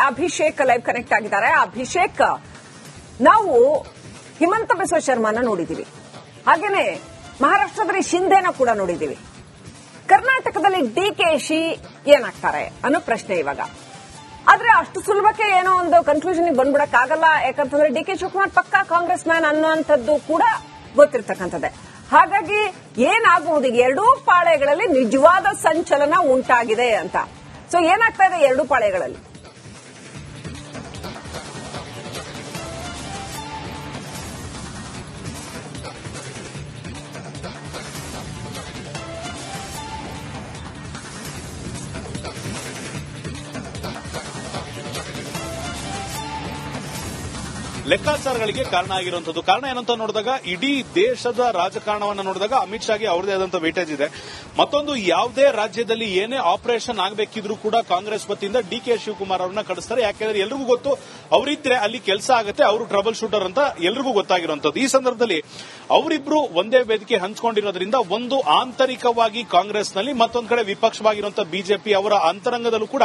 Abhishek live connect ಆಗಿದ್ದಾರೆ. ಅಭಿಷೇಕ್, ನಾವು ಹಿಮಂತ ಬಿಸ್ವ ಶರ್ಮಾನ ನೋಡಿದೀವಿ, ಹಾಗೇನೆ ಮಹಾರಾಷ್ಟ್ರದಲ್ಲಿ ಶಿಂಧೆನ ಕೂಡ ನೋಡಿದೀವಿ. ಕರ್ನಾಟಕದಲ್ಲಿ ಡಿಕೆಶಿ ಏನಾಗ್ತಾರೆ ಅನ್ನೋ ಪ್ರಶ್ನೆ ಇವಾಗ. ಆದ್ರೆ ಅಷ್ಟು ಸುಲಭಕ್ಕೆ ಏನೋ ಒಂದು ಕನ್ಕ್ಲೂಷನ್ ಬಂದ್ಬಿಡಕ್ಕಾಗಲ್ಲ. ಯಾಕಂತಂದ್ರೆ ಡಿ ಕೆ ಶಿವಕುಮಾರ್ ಪಕ್ಕಾ ಕಾಂಗ್ರೆಸ್ ಮ್ಯಾನ್ ಅನ್ನುವಂಥದ್ದು ಕೂಡ ಗೊತ್ತಿರ್ತಕ್ಕಂಥದ್ದೇ. ಹಾಗಾಗಿ ಏನಾಗಬಹುದು, ಈಗ ಎರಡೂ ಪಾಳೆಗಳಲ್ಲಿ ನಿಜವಾದ ಸಂಚಲನ ಉಂಟಾಗಿದೆ ಅಂತ. ಸೊ ಏನಾಗ್ತಾ ಇದೆ ಎರಡೂ ಪಾಳೆಗಳಲ್ಲಿ? ಲೆಕ್ಕಾಚಾರಗಳಿಗೆ ಕಾರಣ ಆಗಿರುವಂತದ್ದು. ಕಾರಣ ಏನಂತ ನೋಡಿದಾಗ ಇಡೀ ದೇಶದ ರಾಜಕಾರಣವನ್ನು ನೋಡಿದಾಗ ಅಮಿತ್ ಶಾಗೆ ಅವರದೇ ಆದಂತಹ ವೇಟೇಜ್ ಇದೆ. ಮತ್ತೊಂದು, ಯಾವುದೇ ರಾಜ್ಯದಲ್ಲಿ ಏನೇ ಆಪರೇಷನ್ ಆಗಬೇಕಿದ್ರೂ ಕೂಡ ಕಾಂಗ್ರೆಸ್ ವತಿಯಿಂದ ಡಿ ಕೆ ಶಿವಕುಮಾರ್ ಅವರನ್ನ ಕಳಿಸ್ತಾರೆ. ಯಾಕೆಂದ್ರೆ ಎಲ್ರಿಗೂ ಗೊತ್ತು, ಅವರಿದ್ರೆ ಅಲ್ಲಿ ಕೆಲಸ ಆಗುತ್ತೆ, ಅವರು ಟ್ರಬಲ್ ಶೂಟರ್ ಅಂತ ಎಲ್ರಿಗೂ ಗೊತ್ತಾಗಿರುವಂತದ್ದು. ಈ ಸಂದರ್ಭದಲ್ಲಿ ಅವರಿಬ್ರು ಒಂದೇ ವೇದಿಕೆ ಹಂಚಿಕೊಂಡಿರೋದ್ರಿಂದ ಒಂದು ಆಂತರಿಕವಾಗಿ ಕಾಂಗ್ರೆಸ್ನಲ್ಲಿ, ಮತ್ತೊಂದು ಕಡೆ ವಿಪಕ್ಷವಾಗಿರುವಂತಹ ಬಿಜೆಪಿ ಅವರ ಅಂತರಂಗದಲ್ಲೂ ಕೂಡ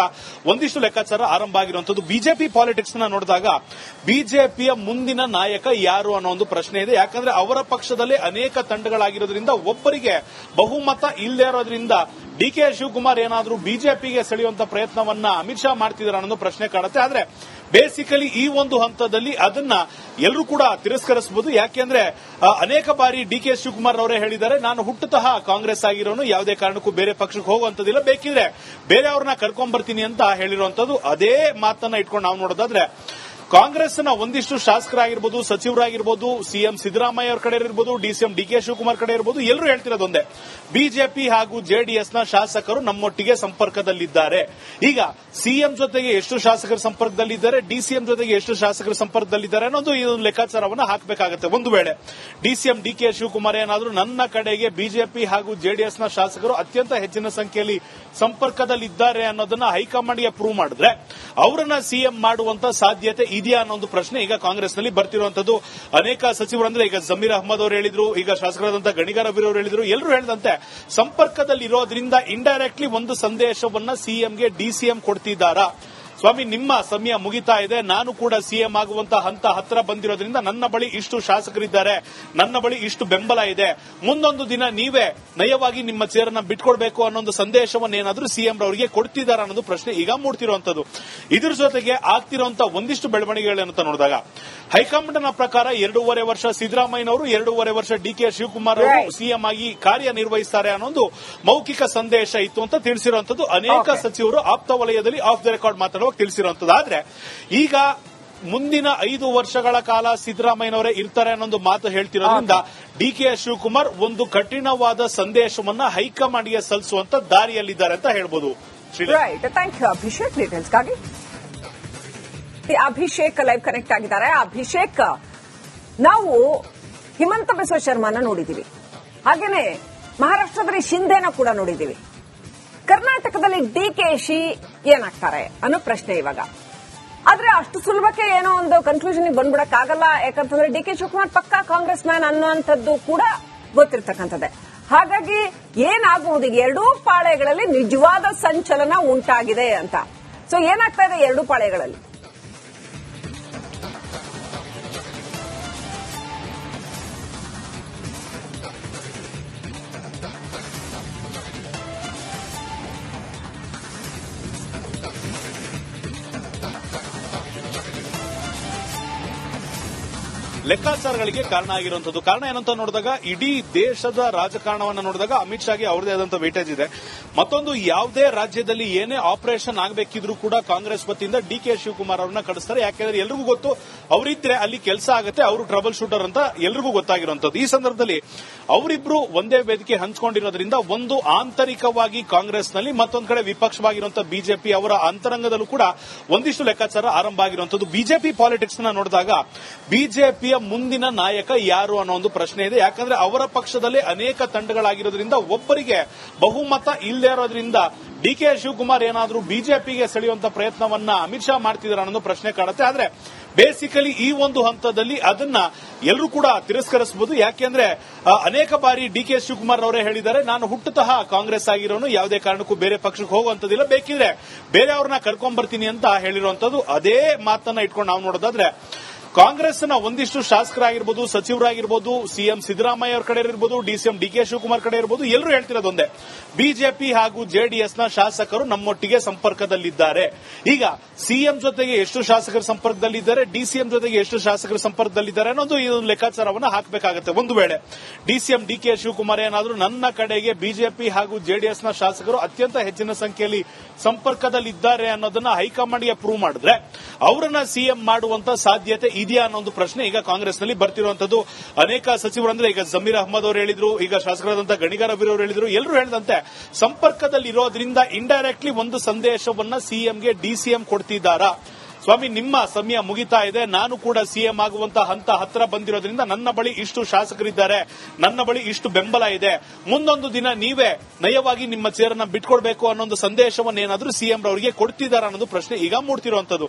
ಒಂದಿಷ್ಟು ಲೆಕ್ಕಾಚಾರ ಆರಂಭ ಆಗಿರುವಂತದ್ದು. ಬಿಜೆಪಿ ಪಾಲಿಟಿಕ್ಸ್ ನ ನೋಡಿದಾಗ ಬಿಜೆಪಿಯ ಮುಂದಿನ ನಾಯಕ ಯಾರು ಅನ್ನೋ ಒಂದು ಪ್ರಶ್ನೆ ಇದೆ. ಯಾಕಂದ್ರೆ ಅವರ ಪಕ್ಷದಲ್ಲೇ ಅನೇಕ ತಂಡಗಳಾಗಿರೋದ್ರಿಂದ ಒಬ್ಬರಿಗೆ ಬಹುಮತ ಇಲ್ಲದೆ ಇರೋದ್ರಿಂದ ಡಿ ಕೆ ಶಿವಕುಮಾರ್ ಏನಾದರೂ ಬಿಜೆಪಿಗೆ ಸೆಳೆಯುವಂತ ಪ್ರಯತ್ನವನ್ನ ಅಮಿತ್ ಶಾ ಮಾಡ್ತಿದ್ದಾರೆ ಅನ್ನೋ ಪ್ರಶ್ನೆ ಕಾಡುತ್ತೆ. ಆದ್ರೆ ಬೇಸಿಕಲಿ ಈ ಒಂದು ಹಂತದಲ್ಲಿ ಅದನ್ನ ಎಲ್ಲರೂ ಕೂಡ ತಿರಸ್ಕರಿಸಬಹುದು. ಯಾಕೆಂದ್ರೆ ಅನೇಕ ಬಾರಿ ಡಿ ಕೆ ಶಿವಕುಮಾರ್ ಅವರೇ ಹೇಳಿದ್ದಾರೆ, ನಾನು ಹುಟ್ಟುತಃ ಕಾಂಗ್ರೆಸ್ ಆಗಿರೋನು, ಯಾವುದೇ ಕಾರಣಕ್ಕೂ ಬೇರೆ ಪಕ್ಷಕ್ಕೆ ಹೋಗುವಂತದಿಲ್ಲ, ಬೇಕಿದ್ರೆ ಬೇರೆಯವ್ರನ್ನ ಕರ್ಕೊಂಡ್ ಬರ್ತೀನಿ ಅಂತ ಹೇಳಿರುವಂತದ್ದು. ಅದೇ ಮಾತನ್ನ ಇಟ್ಕೊಂಡು ನಾವು ನೋಡೋದಾದ್ರೆ ಕಾಂಗ್ರೆಸ್ನ ಒಂದಿಷ್ಟು ಶಾಸಕರಾಗಿರ್ಬೋದು, ಸಚಿವರಾಗಿರ್ಬೋದು, ಸಿಎಂ ಸಿದ್ದರಾಮಯ್ಯ ಅವರ ಕಡೆ ಇರಬಹುದು, ಡಿಸಿಎಂ ಡಿ ಕೆ ಶಿವಕುಮಾರ್ ಕಡೆ ಇರಬಹುದು, ಎಲ್ಲರೂ ಹೇಳ್ತಿರೋದೊಂದೇ, ಬಿಜೆಪಿ ಹಾಗೂ ಜೆಡಿಎಸ್ನ ಶಾಸಕರು ನಮ್ಮೊಟ್ಟಿಗೆ ಸಂಪರ್ಕದಲ್ಲಿದ್ದಾರೆ. ಈಗ ಸಿಎಂ ಜೊತೆಗೆ ಎಷ್ಟು ಶಾಸಕರ ಸಂಪರ್ಕದಲ್ಲಿದ್ದಾರೆ, ಡಿಸಿಎಂ ಜೊತೆಗೆ ಎಷ್ಟು ಶಾಸಕರ ಸಂಪರ್ಕದಲ್ಲಿದ್ದಾರೆ ಅನ್ನೋದು ಈ ಲೆಕ್ಕಾಚಾರವನ್ನು ಹಾಕಬೇಕಾಗುತ್ತೆ. ಒಂದು ವೇಳೆ ಡಿಸಿಎಂ ಡಿ ಕೆ ಶಿವಕುಮಾರ್ ಏನಾದರೂ ನನ್ನ ಕಡೆಗೆ ಬಿಜೆಪಿ ಹಾಗೂ ಜೆಡಿಎಸ್ನ ಶಾಸಕರು ಅತ್ಯಂತ ಹೆಚ್ಚಿನ ಸಂಖ್ಯೆಯಲ್ಲಿ ಸಂಪರ್ಕದಲ್ಲಿದ್ದಾರೆ ಅನ್ನೋದನ್ನ ಹೈಕಮಾಂಡ್ಗೆ ಪ್ರೂವ್ ಮಾಡಿದ್ರೆ ಅವರನ್ನ ಸಿಎಂ ಮಾಡುವಂತ ಸಾಧ್ಯತೆ ಇದೆಯಾ ಅನ್ನೋ ಒಂದು ಪ್ರಶ್ನೆ ಈಗ ಕಾಂಗ್ರೆಸ್ನಲ್ಲಿ ಬರ್ತಿರುವಂತದ್ದು. ಅನೇಕ ಸಚಿವರು ಅಂದ್ರೆ ಈಗ ಜಮೀರ್ ಅಹಮದ್ ಅವರು ಹೇಳಿದ್ರು, ಈಗ ಶಾಸಕರಾದಂತಹ ಗಣಿಗಾರ ರವಿ ಅವರು ಹೇಳಿದ್ರು, ಎಲ್ಲರೂ ಹೇಳಿದಂತೆ ಸಂಪರ್ಕದಲ್ಲಿರೋದ್ರಿಂದ ಇಂಡೈರೆಕ್ಟ್ಲಿ ಒಂದು ಸಂದೇಶವನ್ನ ಸಿಎಂಗೆ ಡಿಸಿಎಂ ಕೊಡ್ತಿದ್ದಾರಾ? ಸ್ವಾಮಿ, ನಿಮ್ಮ ಸಮಯ ಮುಗಿತಾ ಇದೆ, ನಾನು ಕೂಡ ಸಿಎಂ ಆಗುವಂತ ಹಂತ ಹತ್ರ ಬಂದಿರೋದ್ರಿಂದ ನನ್ನ ಬಳಿ ಇಷ್ಟು ಶಾಸಕರಿದ್ದಾರೆ, ನನ್ನ ಬಳಿ ಇಷ್ಟು ಬೆಂಬಲ ಇದೆ, ಮುಂದೊಂದು ದಿನ ನೀವೇ ನಯವಾಗಿ ನಿಮ್ಮ ಚೇರನ್ನ ಬಿಟ್ಕೊಡ್ಬೇಕು ಅನ್ನೋ ಒಂದು ಸಂದೇಶವನ್ನು ಏನಾದರೂ ಸಿಎಂ ಅವರಿಗೆ ಕೊಡ್ತಿದ್ದಾರ ಅನ್ನೋದು ಪ್ರಶ್ನೆ ಈಗ ಮೂಡ್ತಿರುವಂತದ್ದು. ಇದ್ರ ಜೊತೆಗೆ ಆಗ್ತಿರುವಂತಹ ಒಂದಿಷ್ಟು ಬೆಳವಣಿಗೆಗಳೇನಂತ ನೋಡಿದಾಗ ಹೈಕಮಾಂಡ್ನ ಪ್ರಕಾರ 2.5 ವರ್ಷ ಸಿದ್ದರಾಮಯ್ಯನವರು, 2.5 ವರ್ಷ ಡಿ ಕೆ ಶಿವಕುಮಾರ್ ಅವರು ಸಿಎಂ ಆಗಿ ಕಾರ್ಯನಿರ್ವಹಿಸುತ್ತಾರೆ ಅನ್ನೋದು ಮೌಖಿಕ ಸಂದೇಶ ಇತ್ತು ಅಂತ ತಿಳಿಸಿರುವಂತದ್ದು. ಅನೇಕ ಸಚಿವರು ಆಪ್ತ ವಲಯದಲ್ಲಿ ಆಫ್ ದ ರೆಕಾರ್ಡ್ ಮಾತಾಡುವಾಗ ತಿಳಿಸಿರುವಂತದ್ದು. ಆದ್ರೆ ಈಗ ಮುಂದಿನ 5 ವರ್ಷಗಳ ಕಾಲ ಸಿದ್ದರಾಮಯ್ಯನವರೇ ಇರ್ತಾರೆ ಅನ್ನೊಂದು ಮಾತು ಹೇಳ್ತಿರೋದ್ರಿಂದ ಡಿ ಕೆ ಶಿವಕುಮಾರ್ ಒಂದು ಕಠಿಣವಾದ ಸಂದೇಶವನ್ನ ಹೈಕಮಾಂಡ್ಗೆ ಸಲ್ಲಿಸುವಂತ ದಾರಿಯಲ್ಲಿದ್ದಾರೆ ಅಂತ ಹೇಳ್ಬೋದು. ಥ್ಯಾಂಕ್ ಯು ಅಭಿಷೇಕ್, ಡೀಟೇಲ್ಸ್ಗಾಗಿ. ಅಭಿಷೇಕ್ ಲೈವ್ ಕನೆಕ್ಟ್ ಆಗಿದ್ದಾರೆ. ಅಭಿಷೇಕ್, ನಾವು ಹಿಮಂತ ಬಿಸ್ವ ಶರ್ಮಾನ ನೋಡಿದೀವಿ, ಹಾಗೇನೆ ಮಹಾರಾಷ್ಟ್ರದಲ್ಲಿ ಶಿಂಧೆನ ಕೂಡ ನೋಡಿದೀವಿ. ಕರ್ನಾಟಕದಲ್ಲಿ ಡಿಕೆಶಿ ಏನಾಗ್ತಾರೆ ಅನ್ನೋ ಪ್ರಶ್ನೆ ಇವಾಗ. ಆದ್ರೆ ಅಷ್ಟು ಸುಲಭಕ್ಕೆ ಏನೋ ಒಂದು ಕನ್ಕ್ಲೂಷನ್ ಬಂದ್ಬಿಡಕ್ಕಾಗಲ್ಲ. ಯಾಕಂತಂದ್ರೆ ಡಿ ಕೆ ಶಿವಕುಮಾರ್ ಪಕ್ಕಾ ಕಾಂಗ್ರೆಸ್ ಮ್ಯಾನ್ ಅನ್ನುವಂಥದ್ದು ಕೂಡ ಗೊತ್ತಿರ್ತಕ್ಕಂಥದ್ದೇ. ಹಾಗಾಗಿ ಏನಾಗಬಹುದು, ಈಗ ಎರಡೂ ಪಾಳೆಗಳಲ್ಲಿ ನಿಜವಾದ ಸಂಚಲನ ಉಂಟಾಗಿದೆ ಅಂತ. ಸೊ ಏನಾಗ್ತಾ ಇದೆ ಎರಡೂ ಪಾಳೆಗಳಲ್ಲಿ? ಲೆಕ್ಕಾಚಾರಗಳಿಗೆ ಕಾರಣ ಆಗಿರುವಂತದ್ದು. ಕಾರಣ ಏನಂತ ನೋಡಿದಾಗ ಇಡೀ ದೇಶದ ರಾಜಕಾರಣವನ್ನು ನೋಡಿದಾಗ ಅಮಿತ್ ಶಾಗೆ ಅವರದೇ ಆದಂತಹ ವೇಟೇಜ್ ಇದೆ. ಮತ್ತೊಂದು, ಯಾವುದೇ ರಾಜ್ಯದಲ್ಲಿ ಏನೇ ಆಪರೇಷನ್ ಆಗಬೇಕಿದ್ರೂ ಕೂಡ ಕಾಂಗ್ರೆಸ್ ವತಿಯಿಂದ ಡಿ ಕೆ ಶಿವಕುಮಾರ್ ಅವರನ್ನ ಕಳಿಸ್ತಾರೆ. ಯಾಕೆಂದ್ರೆ ಎಲ್ರಿಗೂ ಗೊತ್ತು, ಅವರಿದ್ರೆ ಅಲ್ಲಿ ಕೆಲಸ ಆಗುತ್ತೆ, ಅವರು ಟ್ರಬಲ್ ಶೂಟರ್ ಅಂತ ಎಲ್ರಿಗೂ ಗೊತ್ತಾಗಿರುವಂತದ್ದು. ಈ ಸಂದರ್ಭದಲ್ಲಿ ಅವರಿಬ್ರು ಒಂದೇ ವೇದಿಕೆ ಹಂಚಿಕೊಂಡಿರೋದ್ರಿಂದ ಒಂದು ಆಂತರಿಕವಾಗಿ ಕಾಂಗ್ರೆಸ್ನಲ್ಲಿ, ಮತ್ತೊಂದು ಕಡೆ ವಿಪಕ್ಷವಾಗಿರುವಂತಹ ಬಿಜೆಪಿ ಅವರ ಅಂತರಂಗದಲ್ಲೂ ಕೂಡ ಒಂದಿಷ್ಟು ಲೆಕ್ಕಾಚಾರ ಆರಂಭ ಆಗಿರುವಂತದ್ದು. ಬಿಜೆಪಿ ಪಾಲಿಟಿಕ್ಸ್ ನ ನೋಡಿದಾಗ ಬಿಜೆಪಿಯ ಬಿಜೆಪಿಯ ಮುಂದಿನ ನಾಯಕ ಯಾರು ಅನ್ನೋ ಒಂದು ಪ್ರಶ್ನೆ ಇದೆ. ಯಾಕಂದ್ರೆ ಅವರ ಪಕ್ಷದಲ್ಲೇ ಅನೇಕ ತಂಡಗಳಾಗಿರೋದ್ರಿಂದ ಒಬ್ಬರಿಗೆ ಬಹುಮತ ಇಲ್ಲದೆ ಇರೋದ್ರಿಂದ ಡಿಕೆ ಶಿವಕುಮಾರ್ ಏನಾದರೂ ಬಿಜೆಪಿಗೆ ಸೆಳೆಯುವಂತ ಪ್ರಯತ್ನವನ್ನ ಅಮಿತ್ ಶಾ ಮಾಡ್ತಿದ್ದಾರೆ ಅನ್ನೋ ಪ್ರಶ್ನೆ ಕಾಡುತ್ತೆ. ಆದ್ರೆ ಬೇಸಿಕಲಿ ಈ ಒಂದು ಹಂತದಲ್ಲಿ ಅದನ್ನ ಎಲ್ಲರೂ ಕೂಡ ತಿರಸ್ಕರಿಸಬಹುದು. ಯಾಕೆಂದ್ರೆ ಅನೇಕ ಬಾರಿ ಡಿಕೆ ಶಿವಕುಮಾರ್ ಅವರೇ ಹೇಳಿದ್ದಾರೆ, ನಾನು ಹುಟ್ಟುತಃ ಕಾಂಗ್ರೆಸ್ ಆಗಿರೋನು, ಯಾವುದೇ ಕಾರಣಕ್ಕೂ ಬೇರೆ ಪಕ್ಷಕ್ಕೆ ಹೋಗುವಂತದಿಲ್ಲ, ಬೇಕಿದ್ರೆ ಬೇರೆಯವ್ರನ್ನ ಕರ್ಕೊಂಡ್ ಬರ್ತೀನಿ ಅಂತ ಹೇಳಿರುವಂತದ್ದು. ಅದೇ ಮಾತನ್ನ ಇಟ್ಕೊಂಡು ನಾವು ನೋಡೋದಾದ್ರೆ ಕಾಂಗ್ರೆಸ್ನ ಒಂದಿಷ್ಟು ಶಾಸಕರಾಗಿರ್ಬೋದು, ಸಚಿವರಾಗಿರ್ಬೋದು, ಸಿಎಂ ಸಿದ್ದರಾಮಯ್ಯ ಅವರ ಕಡೆ ಇರಬಹುದು, ಡಿಸಿಎಂ ಡಿಕೆ ಶಿವಕುಮಾರ್ ಕಡೆ ಇರಬಹುದು, ಎಲ್ಲರೂ ಹೇಳ್ತಿರೋದೊಂದೇ, ಬಿಜೆಪಿ ಹಾಗೂ ಜೆಡಿಎಸ್ನ ಶಾಸಕರು ನಮ್ಮೊಟ್ಟಿಗೆ ಸಂಪರ್ಕದಲ್ಲಿದ್ದಾರೆ. ಈಗ ಸಿಎಂ ಜೊತೆಗೆ ಎಷ್ಟು ಶಾಸಕರ ಸಂಪರ್ಕದಲ್ಲಿದ್ದಾರೆ, ಡಿಸಿಎಂ ಜೊತೆಗೆ ಎಷ್ಟು ಶಾಸಕರ ಸಂಪರ್ಕದಲ್ಲಿದ್ದಾರೆ ಅನ್ನೋದು ಈ ಒಂದು ಲೆಕ್ಕಾಚಾರವನ್ನು ಹಾಕಬೇಕಾಗುತ್ತೆ. ಒಂದು ವೇಳೆ ಡಿಸಿಎಂ ಡಿಕೆ ಶಿವಕುಮಾರ್ ಏನಾದರೂ ನನ್ನ ಕಡೆಗೆ ಬಿಜೆಪಿ ಹಾಗೂ ಜೆಡಿಎಸ್ನ ಶಾಸಕರು ಅತ್ಯಂತ ಹೆಚ್ಚಿನ ಸಂಖ್ಯೆಯಲ್ಲಿ ಸಂಪರ್ಕದಲ್ಲಿದ್ದಾರೆ ಅನ್ನೋದನ್ನ ಹೈಕಮಾಂಡ್ಗೆ ಪ್ರೂವ್ ಮಾಡಿದ್ರೆ ಅವರನ್ನ ಸಿಎಂ ಮಾಡುವಂತ ಸಾಧ್ಯತೆ ಇದೆಯಾ ಅನ್ನೋ ಒಂದು ಪ್ರಶ್ನೆ ಈಗ ಕಾಂಗ್ರೆಸ್ನಲ್ಲಿ ಬರ್ತಿರುವಂತದ್ದು. ಅನೇಕ ಸಚಿವರು ಅಂದ್ರೆ ಈಗ ಜಮೀರ್ ಅಹ್ಮದ್ ಅವರು ಹೇಳಿದ್ರು, ಈಗ ಶಾಸಕರಾದಂತಹ ಗಣಿಗಾರ ರವಿ ಅವರು ಹೇಳಿದ್ರು, ಎಲ್ಲರೂ ಹೇಳಿದಂತೆ ಸಂಪರ್ಕದಲ್ಲಿರೋದ್ರಿಂದ ಇಂಡೈರೆಕ್ಟ್ಲಿ ಒಂದು ಸಂದೇಶವನ್ನ ಸಿಎಂಗೆ ಡಿಸಿಎಂ ಕೊಡ್ತಿದ್ದಾರಾ? ಸ್ವಾಮಿ, ನಿಮ್ಮ ಸಮಯ ಮುಗಿತಾ ಇದೆ, ನಾನು ಕೂಡ ಸಿಎಂ ಆಗುವಂತ ಹಂತ ಹತ್ರ ಬಂದಿರೋದ್ರಿಂದ ನನ್ನ ಬಳಿ ಇಷ್ಟು ಶಾಸಕರಿದ್ದಾರೆ, ನನ್ನ ಬಳಿ ಇಷ್ಟು ಬೆಂಬಲ ಇದೆ, ಮುಂದೊಂದು ದಿನ ನೀವೇ ನಯವಾಗಿ ನಿಮ್ಮ ಚೇರನ್ನ ಬಿಟ್ಕೊಡ್ಬೇಕು ಅನ್ನೋ ಸಂದೇಶವನ್ನು ಏನಾದರೂ ಸಿಎಂ ರವರಿಗೆ ಕೊಡ್ತಿದ್ದಾರೆ ಅನ್ನೋದು ಪ್ರಶ್ನೆ ಈಗ ಮೂಡ್ತಿರುವಂತದ್ದು.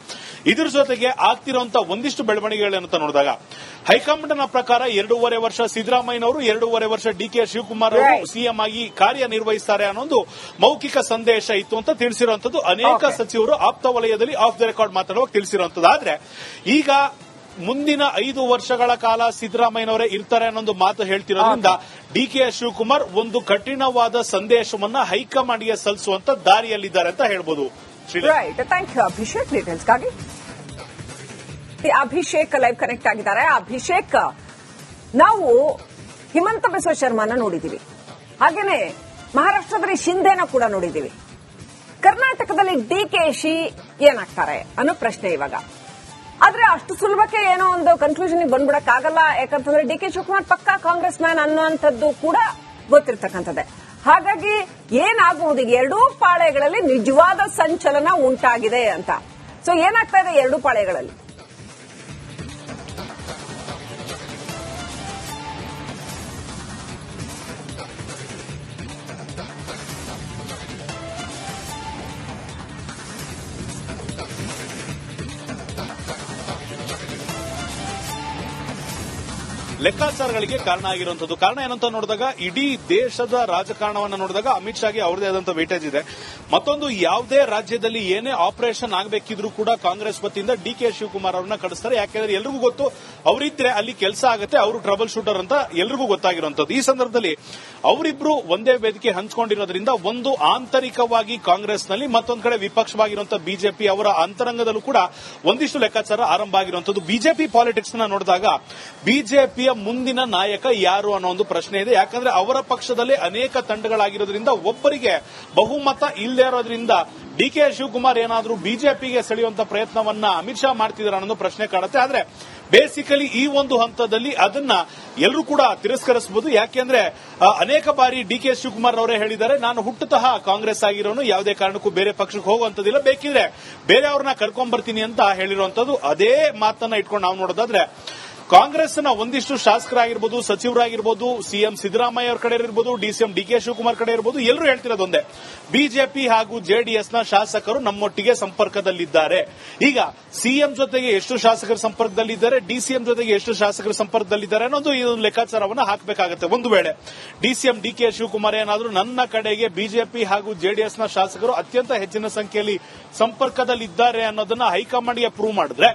ಇದ್ರ ಜೊತೆಗೆ ಆಗ್ತಿರುವಂತ ಒಂದಿಷ್ಟು ಬೆಳವಣಿಗೆಗಳನ್ನ ನೋಡಿದಾಗ ಹೈಕಮಾಂಡ್ನ ಪ್ರಕಾರ 2.5 ವರ್ಷ ಸಿದ್ದರಾಮಯ್ಯನವರು, 2.5 ವರ್ಷ ಡಿಕೆ ಶಿವಕುಮಾರ್ ಅವರು ಸಿಎಂ ಆಗಿ ಕಾರ್ಯನಿರ್ವಹಿಸುತ್ತಾರೆ ಅನ್ನೋದು ಮೌಖಿಕ ಸಂದೇಶ ಇತ್ತು ಅಂತ ತಿಳಿಸಿರುವಂತದ್ದು. ಅನೇಕ ಸಚಿವರು ಆಪ್ತ ವಲಯದಲ್ಲಿ ಆಫ್ ದ ರೆಕಾರ್ಡ್ ಮಾತಾಡುವಾಗ ತಿಳಿಸಿರುವಂತದ್ದು. ಆದ್ರೆ ಈಗ ಮುಂದಿನ 5 ವರ್ಷಗಳ ಕಾಲ ಸಿದ್ದರಾಮಯ್ಯನವರೇ ಇರ್ತಾರೆ ಅನ್ನೊಂದು ಮಾತು ಹೇಳ್ತಿರೋದ್ರಿಂದ ಡಿಕೆ ಶಿವಕುಮಾರ್ ಒಂದು ಕಠಿಣವಾದ ಸಂದೇಶವನ್ನ ಹೈಕಮಾಂಡ್ಗೆ ಸಲ್ಲಿಸುವಂತ ದಾರಿಯಲ್ಲಿದ್ದಾರೆ ಅಂತ ಹೇಳ್ಬೋದು. Thank you Abhishek. ಡೀಟೇಲ್ಸ್ಗಾಗಿ ಅಭಿಷೇಕ್ ಲೈವ್ ಕನೆಕ್ಟ್ ಆಗಿದ್ದಾರೆ. ಅಭಿಷೇಕ್, ನಾವು ಹಿಮಂತ ಬಿಸ್ವ ಶರ್ಮಾನ ನೋಡಿದೀವಿ, ಹಾಗೇನೆ ಮಹಾರಾಷ್ಟ್ರದಲ್ಲಿ ಶಿಂಧೆನ ಕೂಡ ನೋಡಿದೀವಿ. ಕರ್ನಾಟಕದಲ್ಲಿ ಡಿಕೆಶಿ ಏನಾಗ್ತಾರೆ ಅನ್ನೋ ಪ್ರಶ್ನೆ ಇವಾಗ. ಆದ್ರೆ ಅಷ್ಟು ಸುಲಭಕ್ಕೆ ಏನೋ ಒಂದು ಕನ್ಕ್ಲೂಷನ್ ಬಂದ್ಬಿಡಕ್ಕಾಗಲ್ಲ. ಯಾಕಂತಂದ್ರೆ ಡಿಕೆ ಶಿವಕುಮಾರ್ ಪಕ್ಕಾ ಕಾಂಗ್ರೆಸ್ ಮ್ಯಾನ್ ಅನ್ನುವಂಥದ್ದು ಕೂಡ ಗೊತ್ತಿರ್ತಕ್ಕಂಥದ್ದೇ. ಹಾಗಾಗಿ ಏನಾಗಬಹುದು, ಈಗ ಎರಡೂ ಪಾಳೆಗಳಲ್ಲಿ ನಿಜವಾದ ಸಂಚಲನ ಉಂಟಾಗಿದೆ ಅಂತ. ಸೊ ಏನಾಗ್ತಾ ಇದೆ ಎರಡೂ ಪಾಳೆಗಳಲ್ಲಿ? ಲೆಕ್ಕಾಚಾರಗಳಿಗೆ ಕಾರಣ ಆಗಿರುವಂತದ್ದು. ಕಾರಣ ಏನಂತ ನೋಡಿದಾಗ ಇಡೀ ದೇಶದ ರಾಜಕಾರಣವನ್ನು ನೋಡಿದಾಗ ಅಮಿತ್ ಶಾಗೆ ಅವರದೇ ಆದಂತಹ ವೇಟೇಜ್ ಇದೆ. ಮತ್ತೊಂದು, ಯಾವುದೇ ರಾಜ್ಯದಲ್ಲಿ ಏನೇ ಆಪರೇಷನ್ ಆಗಬೇಕಿದ್ರೂ ಕೂಡ ಕಾಂಗ್ರೆಸ್ ವತಿಯಿಂದ ಡಿಕೆ ಶಿವಕುಮಾರ್ ಅವರನ್ನ ಕಳಿಸ್ತಾರೆ. ಯಾಕೆಂದ್ರೆ ಎಲ್ರಿಗೂ ಗೊತ್ತು, ಅವರಿದ್ರೆ ಅಲ್ಲಿ ಕೆಲಸ ಆಗುತ್ತೆ, ಅವರು ಟ್ರಬಲ್ ಶೂಟರ್ ಅಂತ ಎಲ್ರಿಗೂ ಗೊತ್ತಾಗಿರುವಂತದ್ದು. ಈ ಸಂದರ್ಭದಲ್ಲಿ ಅವರಿಬ್ರು ಒಂದೇ ವೇದಿಕೆ ಹಂಚಿಕೊಂಡಿರೋದ್ರಿಂದ ಒಂದು ಆಂತರಿಕವಾಗಿ ಕಾಂಗ್ರೆಸ್ನಲ್ಲಿ, ಮತ್ತೊಂದು ಕಡೆ ವಿಪಕ್ಷವಾಗಿರುವಂತಹ ಬಿಜೆಪಿ ಅವರ ಅಂತರಂಗದಲ್ಲೂ ಕೂಡ ಒಂದಿಷ್ಟು ಲೆಕ್ಕಾಚಾರ ಆರಂಭ ಆಗಿರುವಂತದ್ದು. ಬಿಜೆಪಿ ಪಾಲಿಟಿಕ್ಸ್ ನ ನೋಡಿದಾಗ ಬಿಜೆಪಿಯ ಮುಂದಿನ ನಾಯಕ ಯಾರು ಅನ್ನೋ ಒಂದು ಪ್ರಶ್ನೆ ಇದೆ. ಯಾಕಂದ್ರೆ ಅವರ ಪಕ್ಷದಲ್ಲೇ ಅನೇಕ ತಂಡಗಳಾಗಿರೋದ್ರಿಂದ ಒಬ್ಬರಿಗೆ ಬಹುಮತ ಇಲ್ಲದೆ ಇರೋದ್ರಿಂದ ಡಿಕೆ ಶಿವಕುಮಾರ್ ಏನಾದರೂ ಬಿಜೆಪಿಗೆ ಸೆಳೆಯುವಂತ ಪ್ರಯತ್ನವನ್ನ ಅಮಿತ್ ಶಾ ಮಾಡ್ತಿದ್ದಾರೆ ಅನ್ನೋ ಪ್ರಶ್ನೆ ಕಾಡುತ್ತೆ. ಆದ್ರೆ ಬೇಸಿಕಲಿ ಈ ಒಂದು ಹಂತದಲ್ಲಿ ಅದನ್ನ ಎಲ್ಲರೂ ಕೂಡ ತಿರಸ್ಕರಿಸಬಹುದು. ಯಾಕೆಂದ್ರೆ ಅನೇಕ ಬಾರಿ ಡಿಕೆ ಶಿವಕುಮಾರ್ ಅವರೇ ಹೇಳಿದ್ದಾರೆ, ನಾನು ಹುಟ್ಟುತಃ ಕಾಂಗ್ರೆಸ್ ಆಗಿರೋನು, ಯಾವುದೇ ಕಾರಣಕ್ಕೂ ಬೇರೆ ಪಕ್ಷಕ್ಕೆ ಹೋಗುವಂತದಿಲ್ಲ, ಬೇಕಿದ್ರೆ ಬೇರೆಯವ್ರನ್ನ ಕರ್ಕೊಂಡ್ ಬರ್ತೀನಿ ಅಂತ ಹೇಳಿರುವಂತದ್ದು. ಅದೇ ಮಾತನ್ನ ಇಟ್ಕೊಂಡು ನಾವು ನೋಡೋದಾದ್ರೆ ಕಾಂಗ್ರೆಸ್ನ ಒಂದಿಷ್ಟು ಶಾಸಕರಾಗಿರ್ಬೋದು, ಸಚಿವರಾಗಿರ್ಬೋದು, ಸಿಎಂ ಸಿದ್ದರಾಮಯ್ಯ ಅವರ ಕಡೆ ಇರಬಹುದು, ಡಿಸಿಎಂ ಡಿಕೆ ಶಿವಕುಮಾರ್ ಕಡೆ ಇರಬಹುದು, ಎಲ್ಲರೂ ಹೇಳ್ತಿರೋದೊಂದೇ, ಬಿಜೆಪಿ ಹಾಗೂ ಜೆಡಿಎಸ್ನ ಶಾಸಕರು ನಮ್ಮೊಟ್ಟಿಗೆ ಸಂಪರ್ಕದಲ್ಲಿದ್ದಾರೆ. ಈಗ ಸಿಎಂ ಜೊತೆಗೆ ಎಷ್ಟು ಶಾಸಕರ ಸಂಪರ್ಕದಲ್ಲಿದ್ದಾರೆ, ಡಿಸಿಎಂ ಜೊತೆಗೆ ಎಷ್ಟು ಶಾಸಕರ ಸಂಪರ್ಕದಲ್ಲಿದ್ದಾರೆ ಅನ್ನೋದು ಈ ಒಂದು ಲೆಕ್ಕಾಚಾರವನ್ನು ಹಾಕಬೇಕಾಗುತ್ತೆ. ಒಂದು ವೇಳೆ ಡಿಸಿಎಂ ಡಿಕೆ ಶಿವಕುಮಾರ್ ಏನಾದರೂ ನನ್ನ ಕಡೆಗೆ ಬಿಜೆಪಿ ಹಾಗೂ ಜೆಡಿಎಸ್ನ ಶಾಸಕರು ಅತ್ಯಂತ ಹೆಚ್ಚಿನ ಸಂಖ್ಯೆಯಲ್ಲಿ ಸಂಪರ್ಕದಲ್ಲಿದ್ದಾರೆ ಅನ್ನೋದನ್ನ ಹೈಕಮಾಂಡ್ಗೆ ಪ್ರೂವ್ ಮಾಡಿದ್ರೆ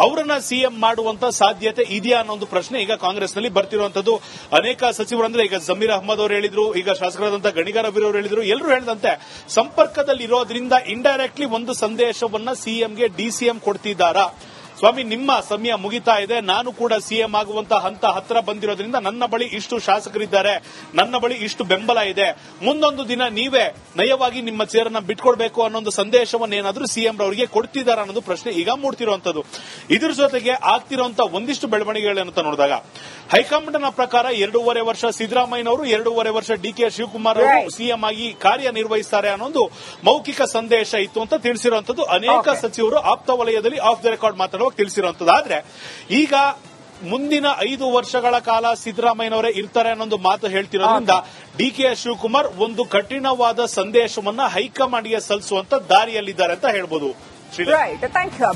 ಅವರನ್ನ ಸಿಎಂ ಮಾಡುವಂತ ಸಾಧ್ಯತೆ ಇದೆಯಾ ಅನ್ನೋ ಒಂದು ಪ್ರಶ್ನೆ ಈಗ ಕಾಂಗ್ರೆಸ್ನಲ್ಲಿ ಬರ್ತಿರುವಂತದ್ದು. ಅನೇಕ ಸಚಿವರು ಅಂದ್ರೆ ಈಗ ಜಮೀರ್ ಅಹ್ಮದ್ ಅವರು ಹೇಳಿದ್ರು, ಈಗ ಶಾಸಕರಾದಂತಹ ಗಣಿಗಾರ ರವಿ ಅವರು ಹೇಳಿದ್ರು, ಎಲ್ಲರೂ ಹೇಳಿದಂತೆ ಸಂಪರ್ಕದಲ್ಲಿರೋದ್ರಿಂದ ಇಂಡೈರೆಕ್ಟ್ಲಿ ಒಂದು ಸಂದೇಶವನ್ನ ಸಿಎಂಗೆ ಡಿಸಿಎಂ ಕೊಡ್ತಿದ್ದಾರಾ? ಸ್ವಾಮಿ, ನಿಮ್ಮ ಸಮಯ ಮುಗಿತಾ ಇದೆ, ನಾನು ಕೂಡ ಸಿಎಂ ಆಗುವಂತ ಹಂತ ಹತ್ರ ಬಂದಿರೋದ್ರಿಂದ ನನ್ನ ಬಳಿ ಇಷ್ಟು ಶಾಸಕರಿದ್ದಾರೆ, ನನ್ನ ಬಳಿ ಇಷ್ಟು ಬೆಂಬಲ ಇದೆ, ಮುಂದೊಂದು ದಿನ ನೀವೇ ನಯವಾಗಿ ನಿಮ್ಮ ಚೇರನ್ನ ಬಿಟ್ಕೊಡ್ಬೇಕು ಅನ್ನೋ ಸಂದೇಶವನ್ನು ಏನಾದರೂ ಸಿಎಂ ರವರಿಗೆ ಕೊಡ್ತಿದ್ದಾರೆ ಅನ್ನೋದು ಪ್ರಶ್ನೆ ಈಗ ಮೂಡ್ತಿರುವಂತದ್ದು. ಇದ್ರ ಜೊತೆಗೆ ಆಗ್ತಿರುವಂತ ಒಂದಿಷ್ಟು ಬೆಳವಣಿಗೆಗಳನ್ನ ನೋಡಿದಾಗ ಹೈಕಮಾಂಡ್ನ ಪ್ರಕಾರ 2.5 ವರ್ಷ ಸಿದ್ದರಾಮಯ್ಯನವರು, 2.5 ವರ್ಷ ಡಿಕೆ ಶಿವಕುಮಾರ್ ಅವರು ಸಿಎಂ ಆಗಿ ಕಾರ್ಯನಿರ್ವಹಿಸುತ್ತಾರೆ ಅನ್ನೋದು ಮೌಖಿಕ ಸಂದೇಶ ಇತ್ತು ಅಂತ ತಿಳಿಸಿರುವಂತದ್ದು. ಅನೇಕ ಸಚಿವರು ಆಪ್ತ ವಲಯದಲ್ಲಿ ಆಫ್ ದ ರೆಕಾರ್ಡ್ ಮಾತಾಡುವಾಗ ತಿಳಿಸಿರುವಂತದ್ದು. ಆದ್ರೆ ಈಗ ಮುಂದಿನ 5 ವರ್ಷಗಳ ಕಾಲ ಸಿದ್ದರಾಮಯ್ಯನವರೇ ಇರ್ತಾರೆ ಅನ್ನೊಂದು ಮಾತು ಹೇಳ್ತಿರೋದ್ರಿಂದ ಡಿಕೆ ಶಿವಕುಮಾರ್ ಒಂದು ಕಠಿಣವಾದ ಸಂದೇಶವನ್ನ ಹೈಕಮಾಂಡ್ಗೆ ಸಲ್ಲಿಸುವಂತ ದಾರಿಯಲ್ಲಿದ್ದಾರೆ ಅಂತ ಹೇಳ್ಬೋದು. Right, thank you.